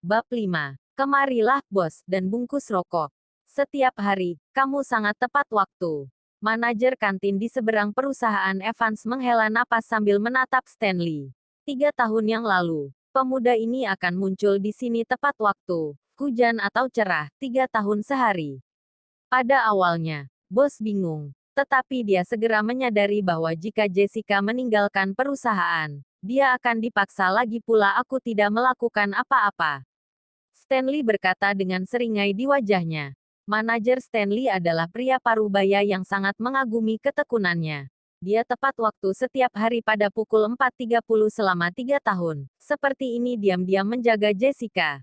Bab 5. Kemarilah, bos, dan bungkus rokok. Setiap hari, kamu sangat tepat waktu. Manajer kantin di seberang perusahaan Evans menghela napas sambil menatap Stanley. 3 tahun yang lalu, pemuda ini akan muncul di sini tepat waktu. Hujan atau cerah, 3 tahun sehari. Pada awalnya, bos bingung. Tetapi dia segera menyadari bahwa jika Jessica meninggalkan perusahaan, dia akan dipaksa lagi pula. Aku tidak melakukan apa-apa. Stanley berkata dengan seringai di wajahnya. Manajer Stanley adalah pria parubaya yang sangat mengagumi ketekunannya. Dia tepat waktu setiap hari pada pukul 4.30 selama 3 tahun. Seperti ini diam-diam menjaga Jessica.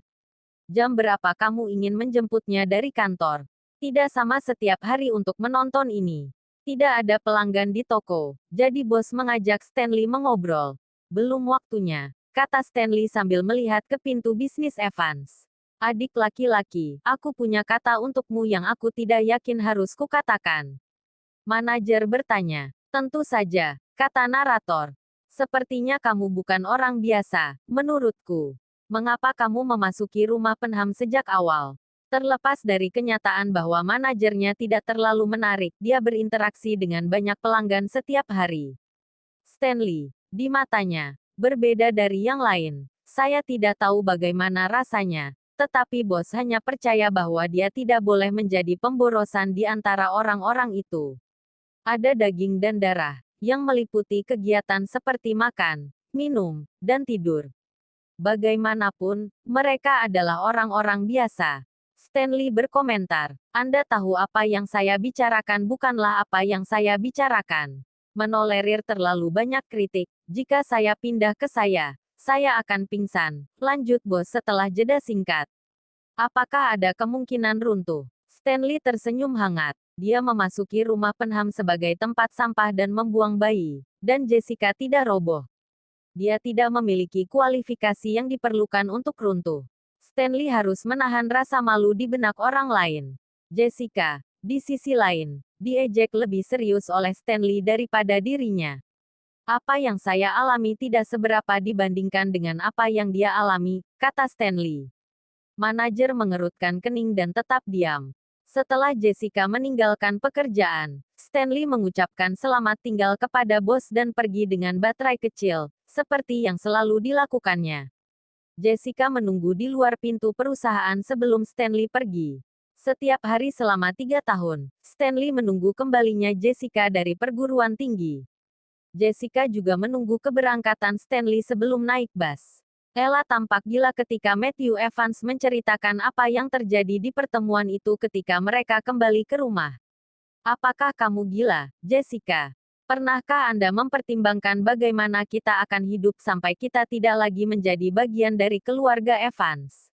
Jam berapa kamu ingin menjemputnya dari kantor? Tidak sama setiap hari untuk menonton ini. Tidak ada pelanggan di toko, jadi bos mengajak Stanley mengobrol. Belum waktunya, kata Stanley sambil melihat ke pintu bisnis Evans. Adik laki-laki, aku punya kata untukmu yang aku tidak yakin harus kukatakan. Manajer bertanya. Tentu saja, kata narator. Sepertinya kamu bukan orang biasa, menurutku. Mengapa kamu memasuki rumah Penham sejak awal? Terlepas dari kenyataan bahwa manajernya tidak terlalu menarik, dia berinteraksi dengan banyak pelanggan setiap hari. Stanley, di matanya, berbeda dari yang lain. Saya tidak tahu bagaimana rasanya. Tetapi bos hanya percaya bahwa dia tidak boleh menjadi pemborosan di antara orang-orang itu. Ada daging dan darah, yang meliputi kegiatan seperti makan, minum, dan tidur. Bagaimanapun, mereka adalah orang-orang biasa. Stanley berkomentar, Anda tahu apa yang saya bicarakan bukanlah apa yang saya bicarakan. Menolerir terlalu banyak kritik, jika saya pindah ke saya akan pingsan, lanjut bos setelah jeda singkat. Apakah ada kemungkinan runtuh? Stanley tersenyum hangat. Dia memasuki rumah Penham sebagai tempat sampah dan membuang bayi. Dan Jessica tidak roboh. Dia tidak memiliki kualifikasi yang diperlukan untuk runtuh. Stanley harus menahan rasa malu di benak orang lain. Jessica, di sisi lain, diejek lebih serius oleh Stanley daripada dirinya. Apa yang saya alami tidak seberapa dibandingkan dengan apa yang dia alami, kata Stanley. Manajer mengerutkan kening dan tetap diam. Setelah Jessica meninggalkan pekerjaan, Stanley mengucapkan selamat tinggal kepada bos dan pergi dengan baterai kecil, seperti yang selalu dilakukannya. Jessica menunggu di luar pintu perusahaan sebelum Stanley pergi. Setiap hari selama 3 tahun, Stanley menunggu kembalinya Jessica dari perguruan tinggi. Jessica juga menunggu keberangkatan Stanley sebelum naik bus. Ella tampak gila ketika Matthew Evans menceritakan apa yang terjadi di pertemuan itu ketika mereka kembali ke rumah. Apakah kamu gila, Jessica? Pernahkah Anda mempertimbangkan bagaimana kita akan hidup sampai kita tidak lagi menjadi bagian dari keluarga Evans?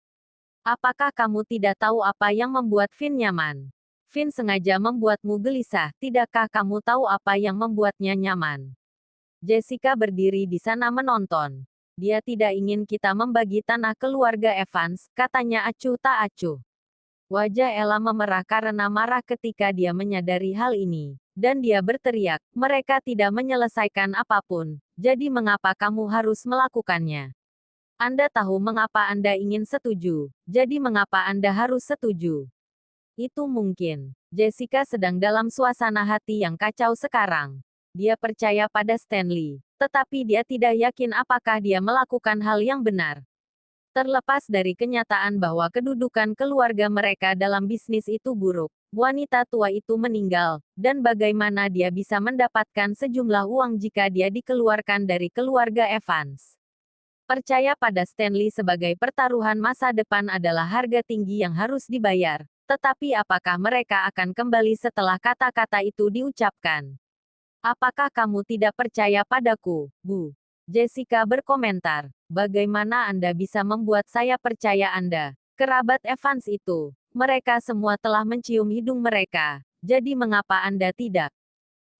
Apakah kamu tidak tahu apa yang membuat Finn nyaman? Finn sengaja membuatmu gelisah, tidakkah kamu tahu apa yang membuatnya nyaman? Jessica berdiri di sana menonton. Dia tidak ingin kita membagi tanah keluarga Evans, katanya acuh tak acuh. Wajah Ella memerah karena marah ketika dia menyadari hal ini. Dan dia berteriak, mereka tidak menyelesaikan apapun, jadi mengapa kamu harus melakukannya? Anda tahu mengapa Anda ingin setuju, jadi mengapa Anda harus setuju? Itu mungkin. Jessica sedang dalam suasana hati yang kacau sekarang. Dia percaya pada Stanley, tetapi dia tidak yakin apakah dia melakukan hal yang benar. Terlepas dari kenyataan bahwa kedudukan keluarga mereka dalam bisnis itu buruk, wanita tua itu meninggal, dan bagaimana dia bisa mendapatkan sejumlah uang jika dia dikeluarkan dari keluarga Evans. Percaya pada Stanley sebagai pertaruhan masa depan adalah harga tinggi yang harus dibayar, tetapi apakah mereka akan kembali setelah kata-kata itu diucapkan? Apakah kamu tidak percaya padaku, Bu? Jessica berkomentar. Bagaimana Anda bisa membuat saya percaya Anda? Kerabat Evans itu. Mereka semua telah mencium hidung mereka. Jadi mengapa Anda tidak?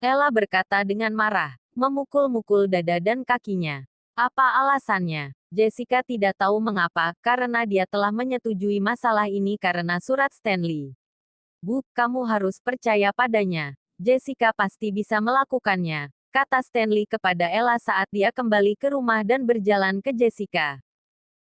Ella berkata dengan marah, memukul-mukul dada dan kakinya. Apa alasannya? Jessica tidak tahu mengapa, karena dia telah menyetujui masalah ini karena surat Stanley. Bu, kamu harus percaya padanya. Jessica pasti bisa melakukannya, kata Stanley kepada Ella saat dia kembali ke rumah dan berjalan ke Jessica.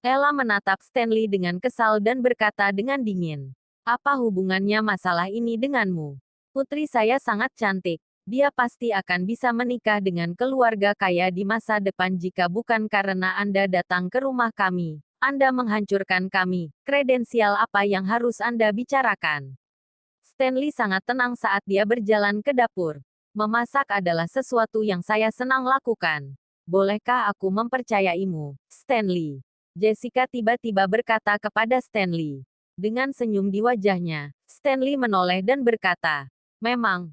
Ella menatap Stanley dengan kesal dan berkata dengan dingin. Apa hubungannya masalah ini denganmu? Putri saya sangat cantik. Dia pasti akan bisa menikah dengan keluarga kaya di masa depan jika bukan karena Anda datang ke rumah kami. Anda menghancurkan kami. Kredensial apa yang harus Anda bicarakan? Stanley sangat tenang saat dia berjalan ke dapur. Memasak adalah sesuatu yang saya senang lakukan. Bolehkah aku mempercayaimu, Stanley? Jessica tiba-tiba berkata kepada Stanley. Dengan senyum di wajahnya, Stanley menoleh dan berkata, memang,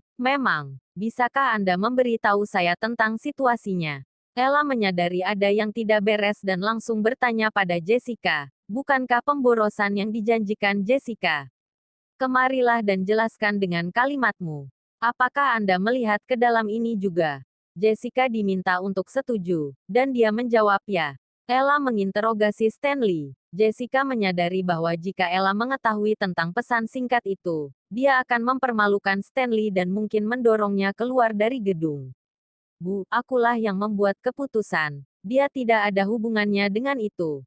bisakah Anda memberitahu saya tentang situasinya? Ella menyadari ada yang tidak beres dan langsung bertanya pada Jessica, bukankah pemborosan yang dijanjikan Jessica? Kemarilah dan jelaskan dengan kalimatmu. Apakah Anda melihat ke dalam ini juga? Jessica diminta untuk setuju, dan dia menjawab ya. Ella menginterogasi Stanley. Jessica menyadari bahwa jika Ella mengetahui tentang pesan singkat itu, dia akan mempermalukan Stanley dan mungkin mendorongnya keluar dari gedung. Bu, akulah yang membuat keputusan. Dia tidak ada hubungannya dengan itu.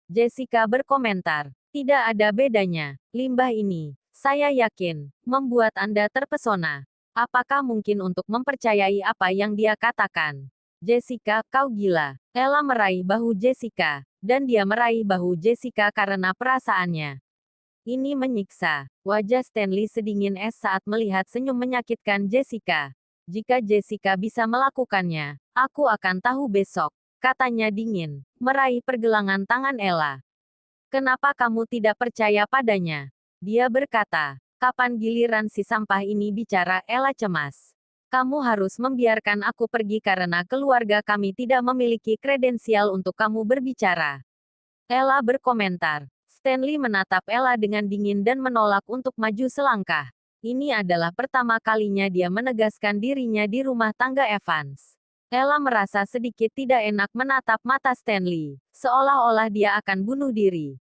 Jessica berkomentar. Tidak ada bedanya. Limbah ini, saya yakin, membuat Anda terpesona. Apakah mungkin untuk mempercayai apa yang dia katakan? Jessica, kau gila. Ella meraih bahu Jessica, dan dia meraih bahu Jessica karena perasaannya. Ini menyiksa. Wajah Stanley sedingin es saat melihat senyum menyakitkan Jessica. Jika Jessica bisa melakukannya, aku akan tahu besok, katanya dingin, meraih pergelangan tangan Ella. Kenapa kamu tidak percaya padanya? Dia berkata, kapan giliran si sampah ini bicara? Ella cemas. Kamu harus membiarkan aku pergi karena keluarga kami tidak memiliki kredensial untuk kamu berbicara. Ella berkomentar. Stanley menatap Ella dengan dingin dan menolak untuk maju selangkah. Ini adalah pertama kalinya dia menegaskan dirinya di rumah tangga Evans. Ella merasa sedikit tidak enak menatap mata Stanley, seolah-olah dia akan bunuh diri.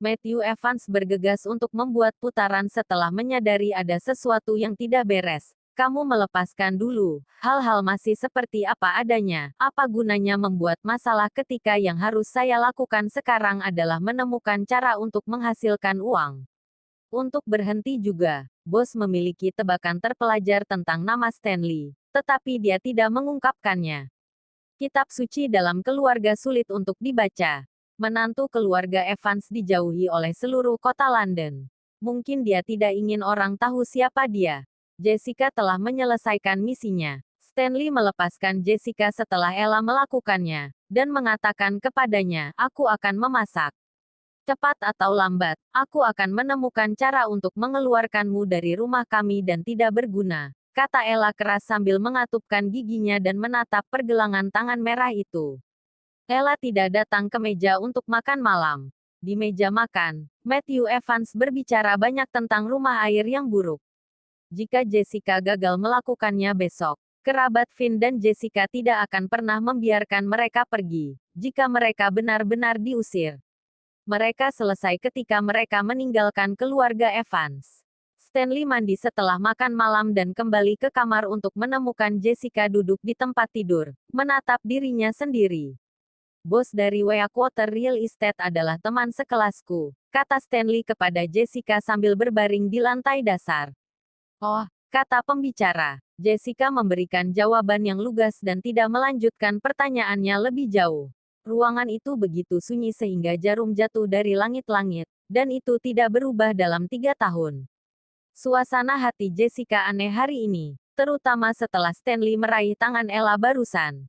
Matthew Evans bergegas untuk membuat putaran setelah menyadari ada sesuatu yang tidak beres. Kamu melepaskan dulu, hal-hal masih seperti apa adanya, apa gunanya membuat masalah ketika yang harus saya lakukan sekarang adalah menemukan cara untuk menghasilkan uang. Untuk berhenti juga, bos memiliki tebakan terpelajar tentang nama Stanley, tetapi dia tidak mengungkapkannya. Kitab suci dalam keluarga sulit untuk dibaca. Menantu keluarga Evans dijauhi oleh seluruh kota London. Mungkin dia tidak ingin orang tahu siapa dia. Jessica telah menyelesaikan misinya. Stanley melepaskan Jessica setelah Ella melakukannya, dan mengatakan kepadanya, aku akan memasak. Cepat atau lambat, aku akan menemukan cara untuk mengeluarkanmu dari rumah kami dan tidak berguna, kata Ella keras sambil mengatupkan giginya dan menatap pergelangan tangan merah itu. Ella tidak datang ke meja untuk makan malam. Di meja makan, Matthew Evans berbicara banyak tentang rumah air yang buruk. Jika Jessica gagal melakukannya besok, kerabat Finn dan Jessica tidak akan pernah membiarkan mereka pergi, jika mereka benar-benar diusir. Mereka selesai ketika mereka meninggalkan keluarga Evans. Stanley mandi setelah makan malam dan kembali ke kamar untuk menemukan Jessica duduk di tempat tidur, menatap dirinya sendiri. Bos dari Weakwater Real Estate adalah teman sekelasku, kata Stanley kepada Jessica sambil berbaring di lantai dasar. Oh, kata pembicara. Jessica memberikan jawaban yang lugas dan tidak melanjutkan pertanyaannya lebih jauh. Ruangan itu begitu sunyi sehingga jarum jatuh dari langit-langit, dan itu tidak berubah dalam 3 tahun. Suasana hati Jessica aneh hari ini, terutama setelah Stanley meraih tangan Ella barusan.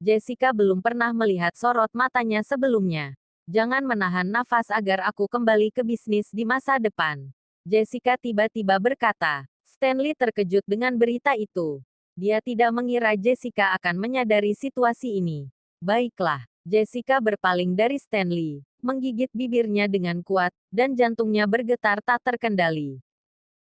Jessica belum pernah melihat sorot matanya sebelumnya. Jangan menahan nafas agar aku kembali ke bisnis di masa depan. Jessica tiba-tiba berkata. Stanley terkejut dengan berita itu. Dia tidak mengira Jessica akan menyadari situasi ini. Baiklah, Jessica berpaling dari Stanley, menggigit bibirnya dengan kuat, dan jantungnya bergetar tak terkendali.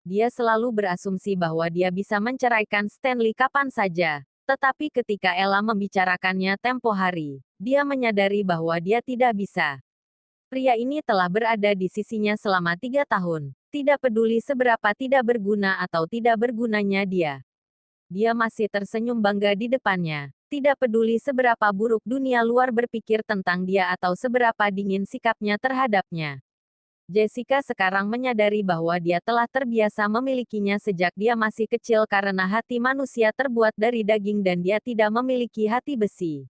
Dia selalu berasumsi bahwa dia bisa menceraikan Stanley kapan saja, tetapi ketika Ella membicarakannya tempo hari, dia menyadari bahwa dia tidak bisa. Pria ini telah berada di sisinya selama 3 tahun. Tidak peduli seberapa tidak berguna atau tidak bergunanya dia. Dia masih tersenyum bangga di depannya. Tidak peduli seberapa buruk dunia luar berpikir tentang dia atau seberapa dingin sikapnya terhadapnya. Jessica sekarang menyadari bahwa dia telah terbiasa memilikinya sejak dia masih kecil karena hati manusia terbuat dari daging dan dia tidak memiliki hati besi.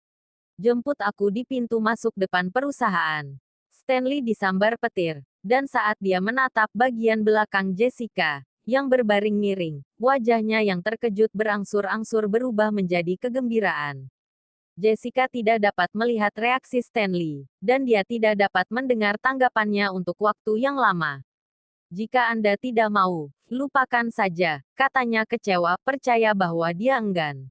Jemput aku di pintu masuk depan perusahaan. Stanley disambar petir, dan saat dia menatap bagian belakang Jessica, yang berbaring miring, wajahnya yang terkejut berangsur-angsur berubah menjadi kegembiraan. Jessica tidak dapat melihat reaksi Stanley, dan dia tidak dapat mendengar tanggapannya untuk waktu yang lama. Jika Anda tidak mau, lupakan saja, katanya kecewa, percaya bahwa dia enggan.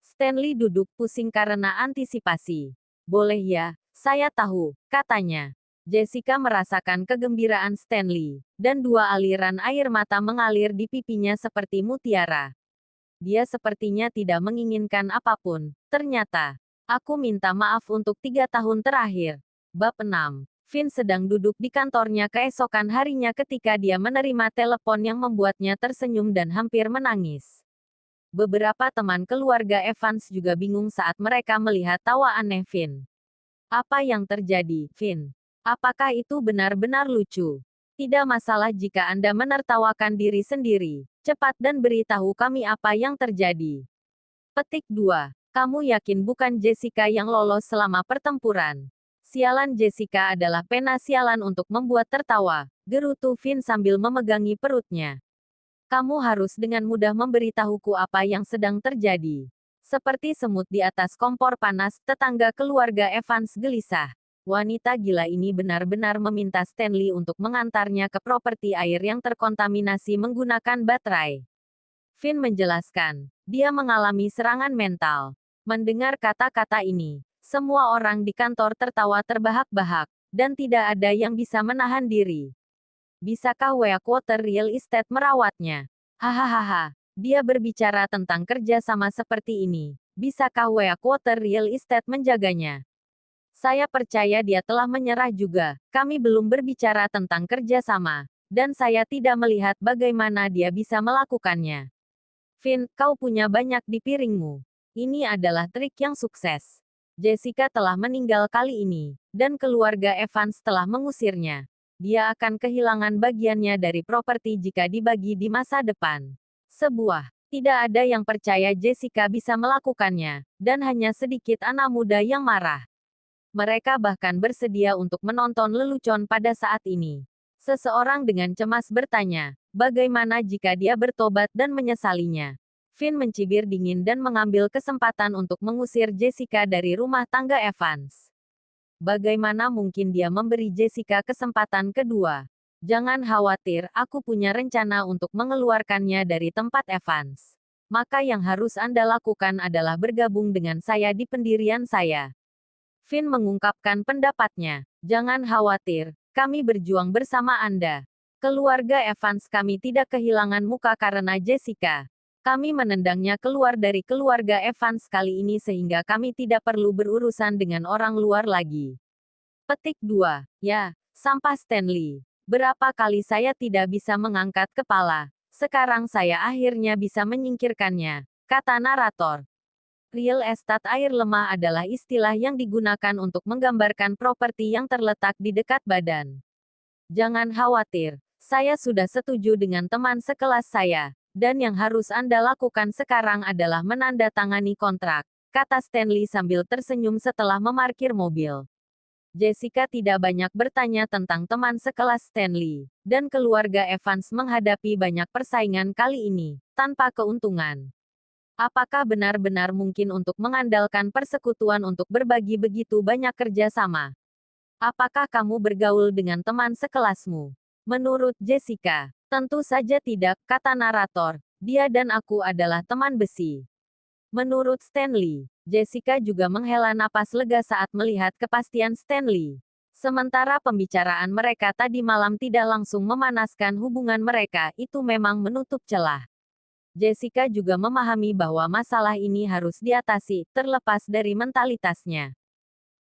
Stanley duduk pusing karena antisipasi. Boleh ya, saya tahu, katanya. Jessica merasakan kegembiraan Stanley, dan dua aliran air mata mengalir di pipinya seperti mutiara. Dia sepertinya tidak menginginkan apapun, ternyata. Aku minta maaf untuk 3 tahun terakhir. Bab 6. Finn sedang duduk di kantornya keesokan harinya ketika dia menerima telepon yang membuatnya tersenyum dan hampir menangis. Beberapa teman keluarga Evans juga bingung saat mereka melihat tawa aneh Finn. Apa yang terjadi, Finn? Apakah itu benar-benar lucu? Tidak masalah jika Anda menertawakan diri sendiri. Cepat dan beritahu kami apa yang terjadi. Petik 2. Kamu yakin bukan Jessica yang lolos selama pertempuran? Sialan Jessica adalah pena sialan untuk membuat tertawa, gerutu Finn sambil memegangi perutnya. Kamu harus dengan mudah memberitahuku apa yang sedang terjadi. Seperti semut di atas kompor panas, tetangga keluarga Evans gelisah. Wanita gila ini benar-benar meminta Stanley untuk mengantarnya ke properti air yang terkontaminasi menggunakan baterai. Finn menjelaskan, dia mengalami serangan mental. Mendengar kata-kata ini, semua orang di kantor tertawa terbahak-bahak, dan tidak ada yang bisa menahan diri. Bisakah Water Real Estate merawatnya? Hahaha, dia berbicara tentang kerja sama seperti ini. Bisakah Water Real Estate menjaganya? Saya percaya dia telah menyerah juga. Kami belum berbicara tentang kerja sama, dan saya tidak melihat bagaimana dia bisa melakukannya. Finn, kau punya banyak di piringmu. Ini adalah trik yang sukses. Jessica telah meninggal kali ini, dan keluarga Evans telah mengusirnya. Dia akan kehilangan bagiannya dari properti jika dibagi di masa depan. Tidak ada yang percaya Jessica bisa melakukannya, dan hanya sedikit anak muda yang marah. Mereka bahkan bersedia untuk menonton lelucon pada saat ini. Seseorang dengan cemas bertanya, bagaimana jika dia bertobat dan menyesalinya? Finn mencibir dingin dan mengambil kesempatan untuk mengusir Jessica dari rumah tangga Evans. Bagaimana mungkin dia memberi Jessica kesempatan kedua? Jangan khawatir, aku punya rencana untuk mengeluarkannya dari tempat Evans. Maka yang harus Anda lakukan adalah bergabung dengan saya di pendirian saya. Finn mengungkapkan pendapatnya. Jangan khawatir, kami berjuang bersama Anda. Keluarga Evans kami tidak kehilangan muka karena Jessica. Kami menendangnya keluar dari keluarga Evans kali ini sehingga kami tidak perlu berurusan dengan orang luar lagi. Petik 2. Ya, sampah Stanley. Berapa kali saya tidak bisa mengangkat kepala. Sekarang saya akhirnya bisa menyingkirkannya, kata narator. Real estate air lemah adalah istilah yang digunakan untuk menggambarkan properti yang terletak di dekat badan. Jangan khawatir, saya sudah setuju dengan teman sekelas saya, dan yang harus Anda lakukan sekarang adalah menandatangani kontrak, kata Stanley sambil tersenyum setelah memarkir mobil. Jessica tidak banyak bertanya tentang teman sekelas Stanley, dan keluarga Evans menghadapi banyak persaingan kali ini, tanpa keuntungan. Apakah benar-benar mungkin untuk mengandalkan persekutuan untuk berbagi begitu banyak kerja sama? Apakah kamu bergaul dengan teman sekelasmu? Menurut Jessica, tentu saja tidak, kata narator. Dia dan aku adalah teman besi. Menurut Stanley, Jessica juga menghela napas lega saat melihat kepastian Stanley. Sementara pembicaraan mereka tadi malam tidak langsung memanaskan hubungan mereka, itu memang menutup celah. Jessica juga memahami bahwa masalah ini harus diatasi, terlepas dari mentalitasnya.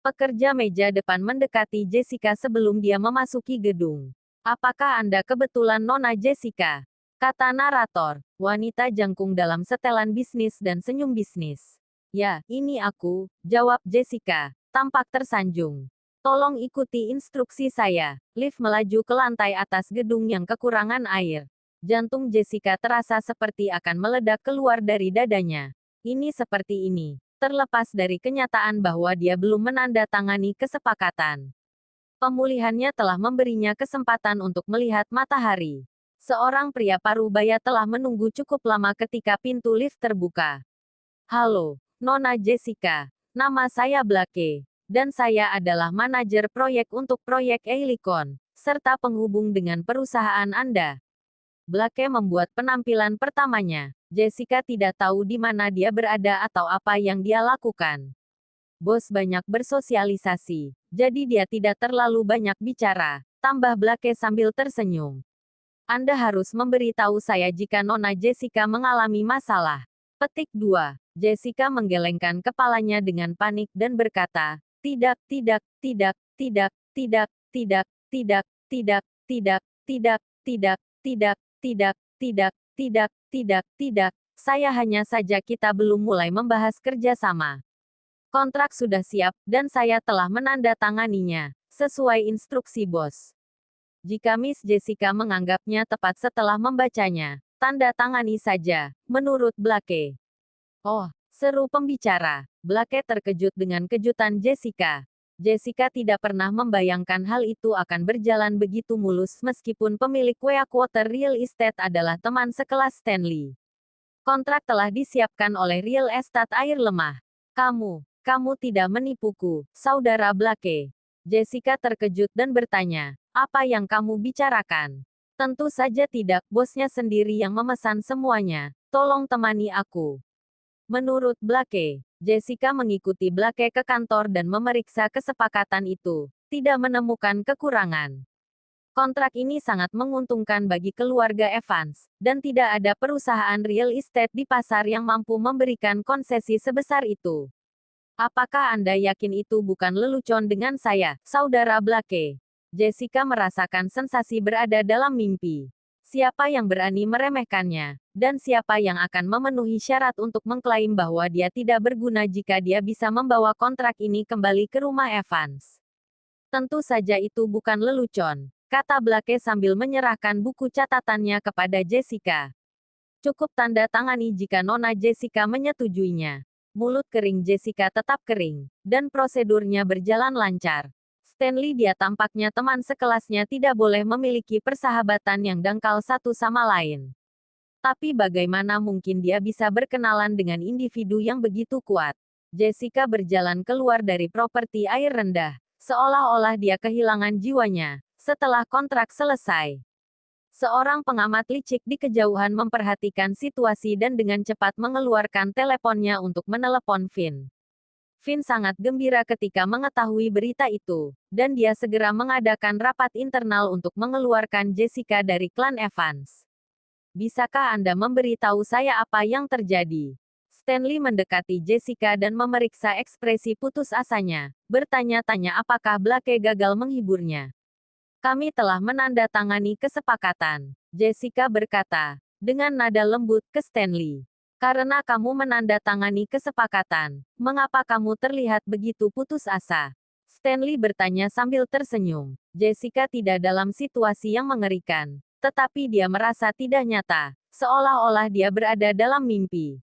Pekerja meja depan mendekati Jessica sebelum dia memasuki gedung. Apakah Anda kebetulan Nona Jessica? Kata narator, wanita jangkung dalam setelan bisnis dan senyum bisnis. Ya, ini aku, jawab Jessica, tampak tersanjung. Tolong ikuti instruksi saya. Lift melaju ke lantai atas gedung yang kekurangan air. Jantung Jessica terasa seperti akan meledak keluar dari dadanya. Ini seperti ini. Terlepas dari kenyataan bahwa dia belum menandatangani kesepakatan. Pemulihannya telah memberinya kesempatan untuk melihat matahari. Seorang pria parubaya telah menunggu cukup lama ketika pintu lift terbuka. Halo, Nona Jessica. Nama saya Blake. Dan saya adalah manajer proyek untuk proyek Eilikon, serta penghubung dengan perusahaan Anda. Blake membuat penampilan pertamanya. Jessica tidak tahu di mana dia berada atau apa yang dia lakukan. Bos banyak bersosialisasi, jadi dia tidak terlalu banyak bicara, tambah Blake sambil tersenyum. Anda harus memberitahu saya jika Nona Jessica mengalami masalah. Petik 2. Jessica menggelengkan kepalanya dengan panik dan berkata, tidak, tidak, tidak, tidak, tidak, tidak, tidak, tidak, tidak, tidak, tidak, tidak, tidak, tidak, tidak, tidak, tidak, saya hanya saja kita belum mulai membahas kerjasama. Kontrak sudah siap, dan saya telah menandatanganinya, sesuai instruksi bos. Jika Miss Jessica menganggapnya tepat setelah membacanya, tanda tangani saja, menurut Blake. Oh, seru pembicara. Blake terkejut dengan kejutan Jessica. Jessica tidak pernah membayangkan hal itu akan berjalan begitu mulus meskipun pemilik Weakwater Real Estate adalah teman sekelas Stanley. Kontrak telah disiapkan oleh Real Estate Air Lemah. Kamu tidak menipuku, saudara Blake. Jessica terkejut dan bertanya, apa yang kamu bicarakan? Tentu saja tidak, bosnya sendiri yang memesan semuanya. Tolong temani aku. Menurut Blake, Jessica mengikuti Blake ke kantor dan memeriksa kesepakatan itu, tidak menemukan kekurangan. Kontrak ini sangat menguntungkan bagi keluarga Evans, dan tidak ada perusahaan real estate di pasar yang mampu memberikan konsesi sebesar itu. Apakah Anda yakin itu bukan lelucon dengan saya, saudara Blake? Jessica merasakan sensasi berada dalam mimpi. Siapa yang berani meremehkannya, dan siapa yang akan memenuhi syarat untuk mengklaim bahwa dia tidak berguna jika dia bisa membawa kontrak ini kembali ke rumah Evans? Tentu saja itu bukan lelucon, kata Blake sambil menyerahkan buku catatannya kepada Jessica. Cukup tanda tangani jika Nona Jessica menyetujuinya. Mulut kering Jessica tetap kering, dan prosedurnya berjalan lancar. Stanley dia tampaknya teman sekelasnya tidak boleh memiliki persahabatan yang dangkal satu sama lain. Tapi bagaimana mungkin dia bisa berkenalan dengan individu yang begitu kuat? Jessica berjalan keluar dari properti air rendah, seolah-olah dia kehilangan jiwanya, setelah kontrak selesai. Seorang pengamat licik di kejauhan memperhatikan situasi dan dengan cepat mengeluarkan teleponnya untuk menelepon Finn. Finn sangat gembira ketika mengetahui berita itu, dan dia segera mengadakan rapat internal untuk mengeluarkan Jessica dari klan Evans. Bisakah Anda memberitahu saya apa yang terjadi? Stanley mendekati Jessica dan memeriksa ekspresi putus asanya, bertanya-tanya apakah Blake gagal menghiburnya. Kami telah menandatangani kesepakatan, Jessica berkata, dengan nada lembut ke Stanley. Karena kamu menandatangani kesepakatan, mengapa kamu terlihat begitu putus asa? Stanley bertanya sambil tersenyum. Jessica tidak dalam situasi yang mengerikan, tetapi dia merasa tidak nyata, seolah-olah dia berada dalam mimpi.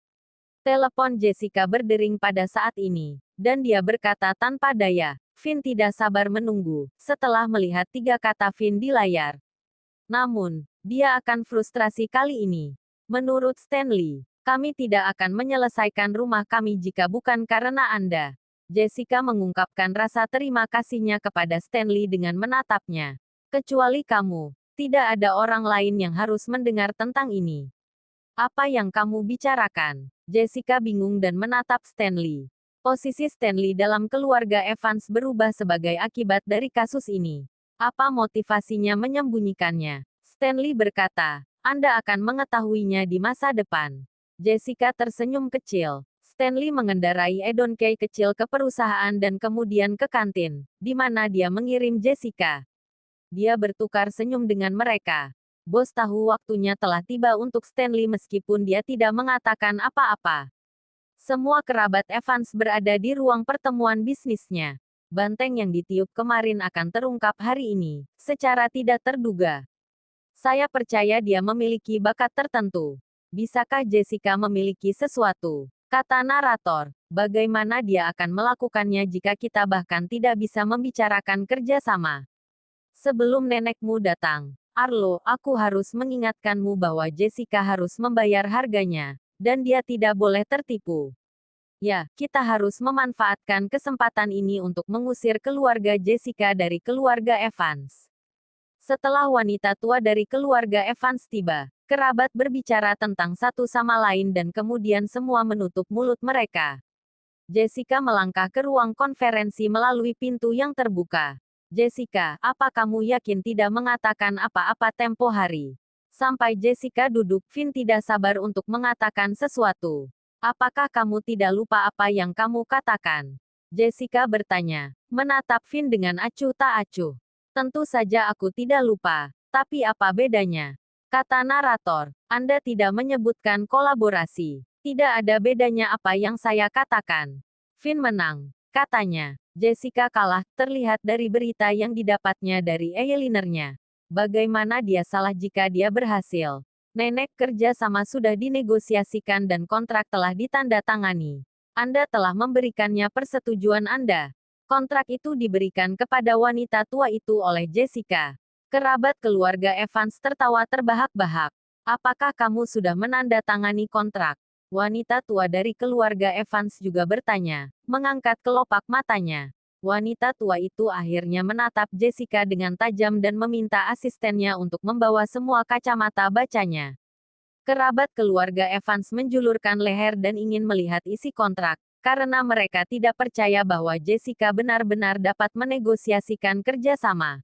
Telepon Jessica berdering pada saat ini, dan dia berkata tanpa daya. Finn tidak sabar menunggu, setelah melihat 3 kata Finn di layar. Namun, dia akan frustrasi kali ini. Menurut Stanley, kami tidak akan menyelesaikan rumah kami jika bukan karena Anda. Jessica mengungkapkan rasa terima kasihnya kepada Stanley dengan menatapnya. Kecuali kamu, tidak ada orang lain yang harus mendengar tentang ini. Apa yang kamu bicarakan? Jessica bingung dan menatap Stanley. Posisi Stanley dalam keluarga Evans berubah sebagai akibat dari kasus ini. Apa motivasinya menyembunyikannya? Stanley berkata, Anda akan mengetahuinya di masa depan. Jessica tersenyum kecil. Stanley mengendarai Edon Kay kecil ke perusahaan dan kemudian ke kantin, di mana dia mengirim Jessica. Dia bertukar senyum dengan mereka. Bos tahu waktunya telah tiba untuk Stanley meskipun dia tidak mengatakan apa-apa. Semua kerabat Evans berada di ruang pertemuan bisnisnya. Banteng yang ditiup kemarin akan terungkap hari ini, secara tidak terduga. Saya percaya dia memiliki bakat tertentu. Bisakah Jessica memiliki sesuatu? Kata narator, bagaimana dia akan melakukannya jika kita bahkan tidak bisa membicarakan kerjasama? Sebelum nenekmu datang, Arlo, aku harus mengingatkanmu bahwa Jessica harus membayar harganya, dan dia tidak boleh tertipu. Ya, kita harus memanfaatkan kesempatan ini untuk mengusir keluarga Jessica dari keluarga Evans. Setelah wanita tua dari keluarga Evans tiba, kerabat berbicara tentang satu sama lain dan kemudian semua menutup mulut mereka. Jessica melangkah ke ruang konferensi melalui pintu yang terbuka. Jessica, apa kamu yakin tidak mengatakan apa-apa tempo hari? Sampai Jessica duduk, Finn tidak sabar untuk mengatakan sesuatu. Apakah kamu tidak lupa apa yang kamu katakan? Jessica bertanya, menatap Finn dengan acuh tak acuh. Tentu saja aku tidak lupa, tapi apa bedanya? Kata narator, Anda tidak menyebutkan kolaborasi. Tidak ada bedanya apa yang saya katakan. Finn menang, katanya. Jessica kalah, terlihat dari berita yang didapatnya dari eyelinernya. Bagaimana dia salah jika dia berhasil? Nenek kerja sama sudah dinegosiasikan dan kontrak telah ditandatangani. Anda telah memberikannya persetujuan Anda. Kontrak itu diberikan kepada wanita tua itu oleh Jessica. Kerabat keluarga Evans tertawa terbahak-bahak. Apakah kamu sudah menandatangani kontrak? Wanita tua dari keluarga Evans juga bertanya, mengangkat kelopak matanya. Wanita tua itu akhirnya menatap Jessica dengan tajam dan meminta asistennya untuk membawa semua kacamata bacanya. Kerabat keluarga Evans menjulurkan leher dan ingin melihat isi kontrak, karena mereka tidak percaya bahwa Jessica benar-benar dapat menegosiasikan kerjasama.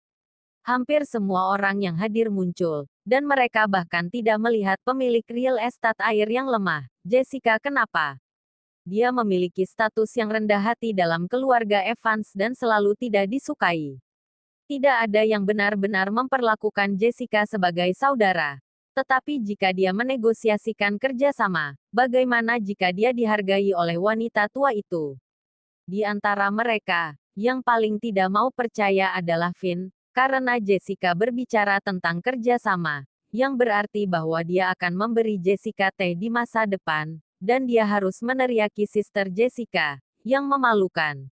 Hampir semua orang yang hadir muncul, dan mereka bahkan tidak melihat pemilik real estate air yang lemah. Jessica, kenapa? Dia memiliki status yang rendah hati dalam keluarga Evans dan selalu tidak disukai. Tidak ada yang benar-benar memperlakukan Jessica sebagai saudara. Tetapi jika dia menegosiasikan kerjasama, bagaimana jika dia dihargai oleh wanita tua itu? Di antara mereka, yang paling tidak mau percaya adalah Finn, karena Jessica berbicara tentang kerjasama, yang berarti bahwa dia akan memberi Jessica teh di masa depan, dan dia harus meneriaki Sister Jessica, yang memalukan.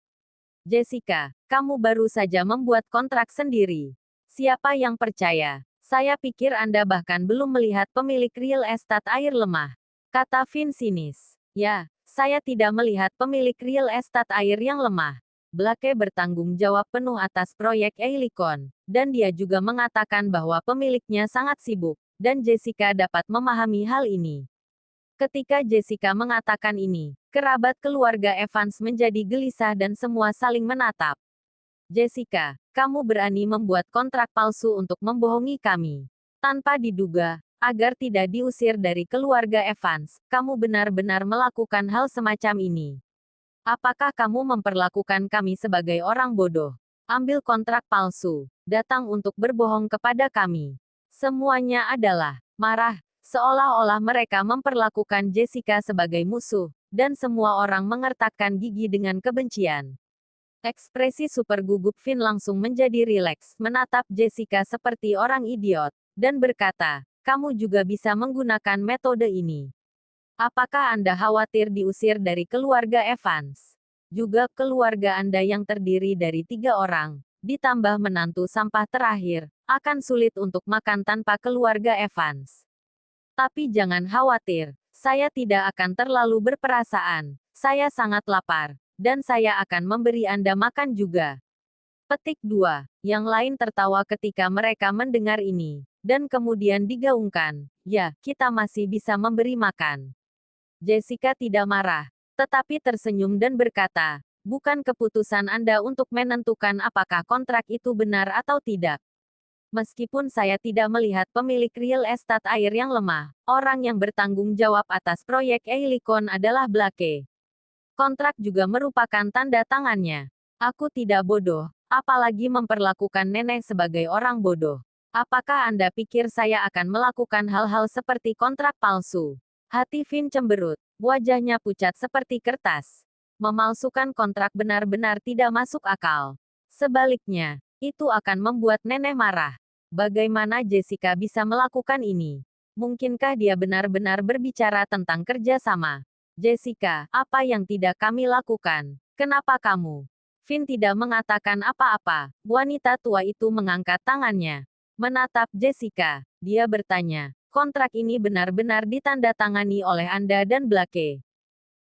Jessica, kamu baru saja membuat kontrak sendiri. Siapa yang percaya? Saya pikir Anda bahkan belum melihat pemilik real estate air lemah. Kata Finn sinis. Ya, saya tidak melihat pemilik real estate air yang lemah. Blake bertanggung jawab penuh atas proyek Eilikon, dan dia juga mengatakan bahwa pemiliknya sangat sibuk, dan Jessica dapat memahami hal ini. Ketika Jessica mengatakan ini, kerabat keluarga Evans menjadi gelisah dan semua saling menatap. Jessica, kamu berani membuat kontrak palsu untuk membohongi kami. Tanpa diduga, agar tidak diusir dari keluarga Evans, kamu benar-benar melakukan hal semacam ini. Apakah kamu memperlakukan kami sebagai orang bodoh? Ambil kontrak palsu, datang untuk berbohong kepada kami. Semuanya adalah marah. Seolah-olah mereka memperlakukan Jessica sebagai musuh, dan semua orang mengertakkan gigi dengan kebencian. Ekspresi super gugup Finn langsung menjadi rileks, menatap Jessica seperti orang idiot, dan berkata, kamu juga bisa menggunakan metode ini. Apakah Anda khawatir diusir dari keluarga Evans? Juga keluarga Anda yang terdiri dari 3 orang, ditambah menantu sampah terakhir, akan sulit untuk makan tanpa keluarga Evans. Tapi jangan khawatir, saya tidak akan terlalu berperasaan. Saya sangat lapar, dan saya akan memberi Anda makan juga. Petik 2. Yang lain tertawa ketika mereka mendengar ini, dan kemudian digaungkan, ya, kita masih bisa memberi makan. Jessica tidak marah, tetapi tersenyum dan berkata, bukan keputusan Anda untuk menentukan apakah kontrak itu benar atau tidak. Meskipun saya tidak melihat pemilik real estate air yang lemah, orang yang bertanggung jawab atas proyek Eilikon adalah Blake. Kontrak juga merupakan tanda tangannya. Aku tidak bodoh, apalagi memperlakukan nenek sebagai orang bodoh. Apakah Anda pikir saya akan melakukan hal-hal seperti kontrak palsu? Hati Finn cemberut. Wajahnya pucat seperti kertas. Memalsukan kontrak benar-benar tidak masuk akal. Sebaliknya, itu akan membuat nenek marah. Bagaimana Jessica bisa melakukan ini? Mungkinkah dia benar-benar berbicara tentang kerjasama? Jessica, apa yang tidak kami lakukan? Kenapa kamu? Finn tidak mengatakan apa-apa. Wanita tua itu mengangkat tangannya. Menatap Jessica. Dia bertanya, kontrak ini benar-benar ditandatangani oleh Anda dan Blake.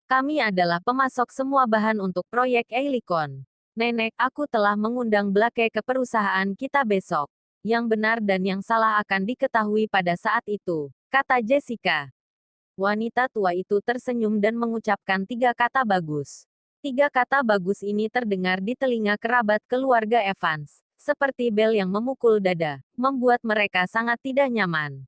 Kami adalah pemasok semua bahan untuk proyek Eilikon. Nenek, aku telah mengundang Blake ke perusahaan kita besok. Yang benar dan yang salah akan diketahui pada saat itu, kata Jessica. Wanita tua itu tersenyum dan mengucapkan 3 kata bagus. 3 kata bagus ini terdengar di telinga kerabat keluarga Evans, seperti bel yang memukul dada, membuat mereka sangat tidak nyaman.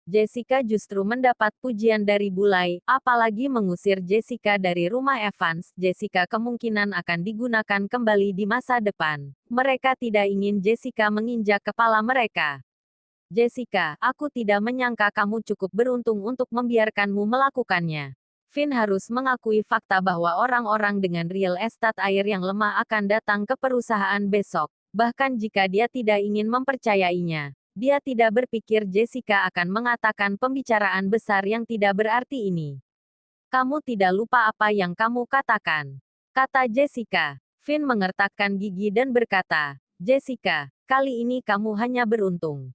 Jessica justru mendapat pujian dari Bulai, apalagi mengusir Jessica dari rumah Evans. Jessica kemungkinan akan digunakan kembali di masa depan. Mereka tidak ingin Jessica menginjak kepala mereka. Jessica, aku tidak menyangka kamu cukup beruntung untuk membiarkanmu melakukannya. Finn harus mengakui fakta bahwa orang-orang dengan real estate air yang lemah akan datang ke perusahaan besok. Bahkan jika dia tidak ingin mempercayainya, dia tidak berpikir Jessica akan mengatakan pembicaraan besar yang tidak berarti ini. Kamu tidak lupa apa yang kamu katakan, kata Jessica. Finn mengertakkan gigi dan berkata, Jessica, kali ini kamu hanya beruntung.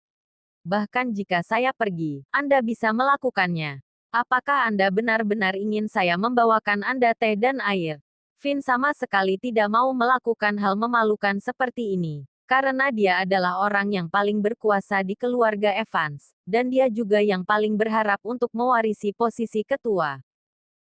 Bahkan jika saya pergi, Anda bisa melakukannya. Apakah Anda benar-benar ingin saya membawakan Anda teh dan air? Finn sama sekali tidak mau melakukan hal memalukan seperti ini. Karena dia adalah orang yang paling berkuasa di keluarga Evans. Dan dia juga yang paling berharap untuk mewarisi posisi ketua.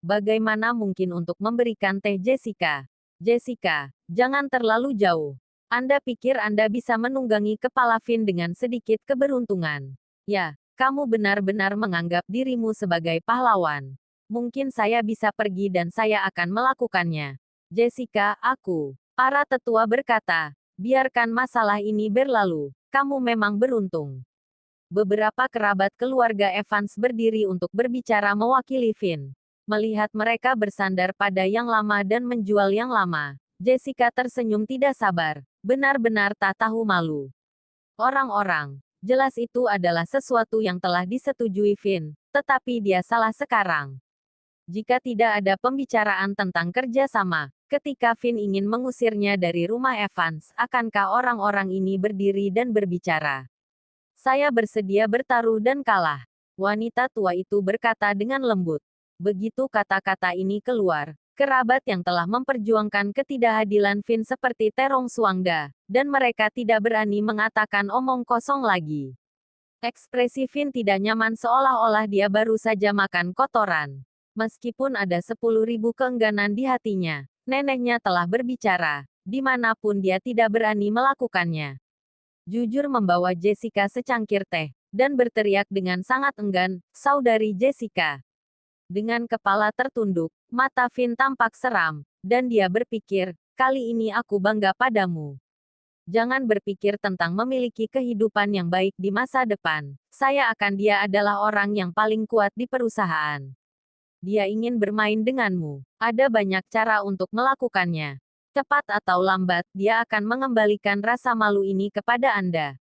Bagaimana mungkin untuk memberikan teh Jessica? Jessica, jangan terlalu jauh. Anda pikir Anda bisa menunggangi kepala Finn dengan sedikit keberuntungan. Ya. Kamu benar-benar menganggap dirimu sebagai pahlawan. Mungkin saya bisa pergi dan saya akan melakukannya. Jessica, aku. Para tetua berkata, biarkan masalah ini berlalu. Kamu memang beruntung. Beberapa kerabat keluarga Evans berdiri untuk berbicara mewakili Finn. Melihat mereka bersandar pada yang lama dan menjual yang lama, Jessica tersenyum tidak sabar. Benar-benar tak tahu malu. Orang-orang. Jelas itu adalah sesuatu yang telah disetujui Finn, tetapi dia salah sekarang. Jika tidak ada pembicaraan tentang kerjasama, ketika Finn ingin mengusirnya dari rumah Evans, akankah orang-orang ini berdiri dan berbicara? Saya bersedia bertaruh dan kalah. Wanita tua itu berkata dengan lembut. Begitu kata-kata ini keluar, kerabat yang telah memperjuangkan ketidakadilan Finn seperti Terong Suangda, dan mereka tidak berani mengatakan omong kosong lagi. Ekspresi Finn tidak nyaman seolah-olah dia baru saja makan kotoran. Meskipun ada 10.000 keengganan di hatinya, neneknya telah berbicara, dimanapun dia tidak berani melakukannya. Jujur membawa Jessica secangkir teh, dan berteriak dengan sangat enggan, saudari Jessica. Dengan kepala tertunduk, mata Finn tampak seram, dan dia berpikir, kali ini aku bangga padamu. Jangan berpikir tentang memiliki kehidupan yang baik di masa depan. Dia adalah orang yang paling kuat di perusahaan. Dia ingin bermain denganmu. Ada banyak cara untuk melakukannya. Cepat atau lambat, dia akan mengembalikan rasa malu ini kepada Anda.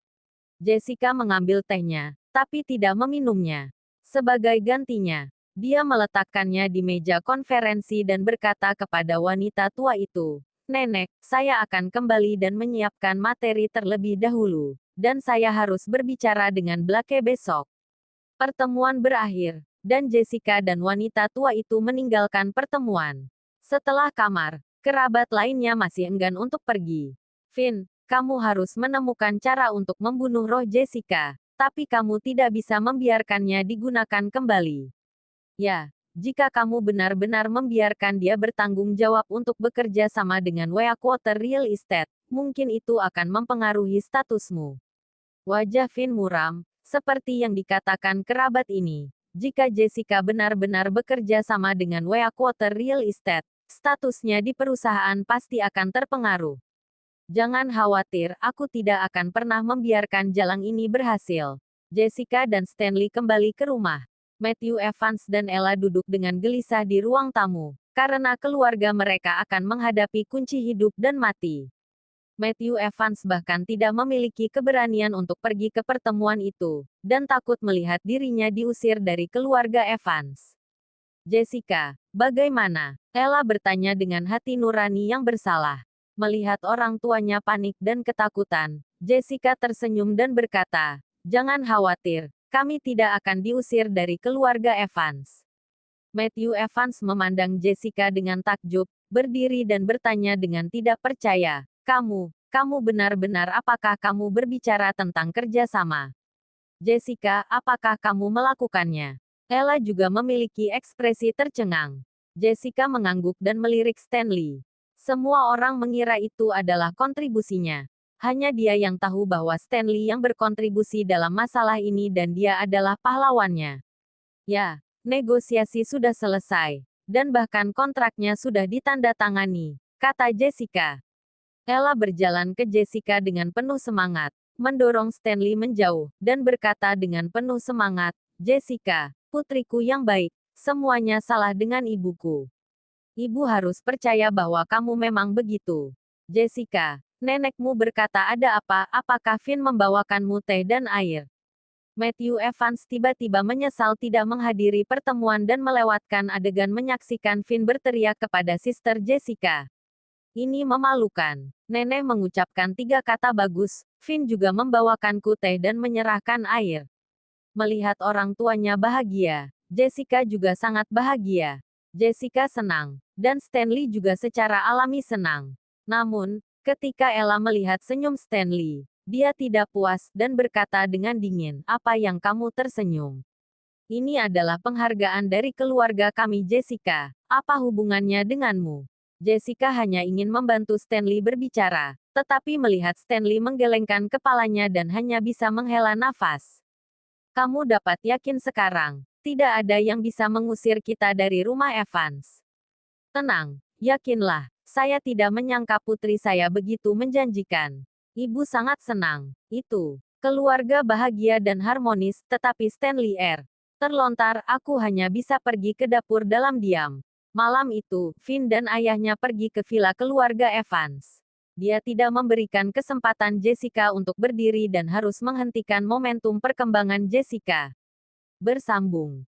Jessica mengambil tehnya, tapi tidak meminumnya. Sebagai gantinya, dia meletakkannya di meja konferensi dan berkata kepada wanita tua itu, Nenek, saya akan kembali dan menyiapkan materi terlebih dahulu, dan saya harus berbicara dengan Blake besok. Pertemuan berakhir, dan Jessica dan wanita tua itu meninggalkan pertemuan. Setelah kamar, kerabat lainnya masih enggan untuk pergi. Finn, kamu harus menemukan cara untuk membunuh roh Jessica, tapi kamu tidak bisa membiarkannya digunakan kembali. Ya, jika kamu benar-benar membiarkan dia bertanggung jawab untuk bekerja sama dengan Weakwater Real Estate, mungkin itu akan mempengaruhi statusmu. Wajah Finn muram, seperti yang dikatakan kerabat ini. Jika Jessica benar-benar bekerja sama dengan Weakwater Real Estate, statusnya di perusahaan pasti akan terpengaruh. Jangan khawatir, aku tidak akan pernah membiarkan jalan ini berhasil. Jessica dan Stanley kembali ke rumah. Matthew Evans dan Ella duduk dengan gelisah di ruang tamu, karena keluarga mereka akan menghadapi kunci hidup dan mati. Matthew Evans bahkan tidak memiliki keberanian untuk pergi ke pertemuan itu, dan takut melihat dirinya diusir dari keluarga Evans. Jessica, bagaimana? Ella bertanya dengan hati nurani yang bersalah. Melihat orang tuanya panik dan ketakutan, Jessica tersenyum dan berkata, "Jangan khawatir, kami tidak akan diusir dari keluarga Evans." Matthew Evans memandang Jessica dengan takjub, berdiri dan bertanya dengan tidak percaya, kamu benar-benar apakah kamu berbicara tentang kerjasama? Jessica, apakah kamu melakukannya? Ella juga memiliki ekspresi tercengang. Jessica mengangguk dan melirik Stanley. Semua orang mengira itu adalah kontribusinya. Hanya dia yang tahu bahwa Stanley yang berkontribusi dalam masalah ini dan dia adalah pahlawannya. Ya, negosiasi sudah selesai, dan bahkan kontraknya sudah ditandatangani, kata Jessica. Ella berjalan ke Jessica dengan penuh semangat, mendorong Stanley menjauh, dan berkata dengan penuh semangat, "Jessica, putriku yang baik, semuanya salah dengan ibuku. Ibu harus percaya bahwa kamu memang begitu." Jessica, nenekmu berkata ada apa? Apakah Finn membawakanmu teh dan air? Matthew Evans tiba-tiba menyesal tidak menghadiri pertemuan dan melewatkan adegan menyaksikan Finn berteriak kepada Sister Jessica. Ini memalukan. Nenek mengucapkan 3 kata bagus, Finn juga membawakanku teh dan menyerahkan air. Melihat orang tuanya bahagia, Jessica juga sangat bahagia. Jessica senang, dan Stanley juga secara alami senang. Namun, ketika Ella melihat senyum Stanley, dia tidak puas dan berkata dengan dingin, "Apa yang kamu tersenyum? Ini adalah penghargaan dari keluarga kami Jessica. Apa hubungannya denganmu?" Jessica hanya ingin membantu Stanley berbicara, tetapi melihat Stanley menggelengkan kepalanya dan hanya bisa menghela nafas. "Kamu dapat yakin sekarang, tidak ada yang bisa mengusir kita dari rumah Evans. Tenang, yakinlah, saya tidak menyangka putri saya begitu menjanjikan." Ibu sangat senang. Itu, keluarga bahagia dan harmonis, tetapi Stanley terlontar, "Aku hanya bisa pergi ke dapur dalam diam." Malam itu, Finn dan ayahnya pergi ke villa keluarga Evans. Dia tidak memberikan kesempatan Jessica untuk berdiri dan harus menghentikan momentum perkembangan Jessica. Bersambung.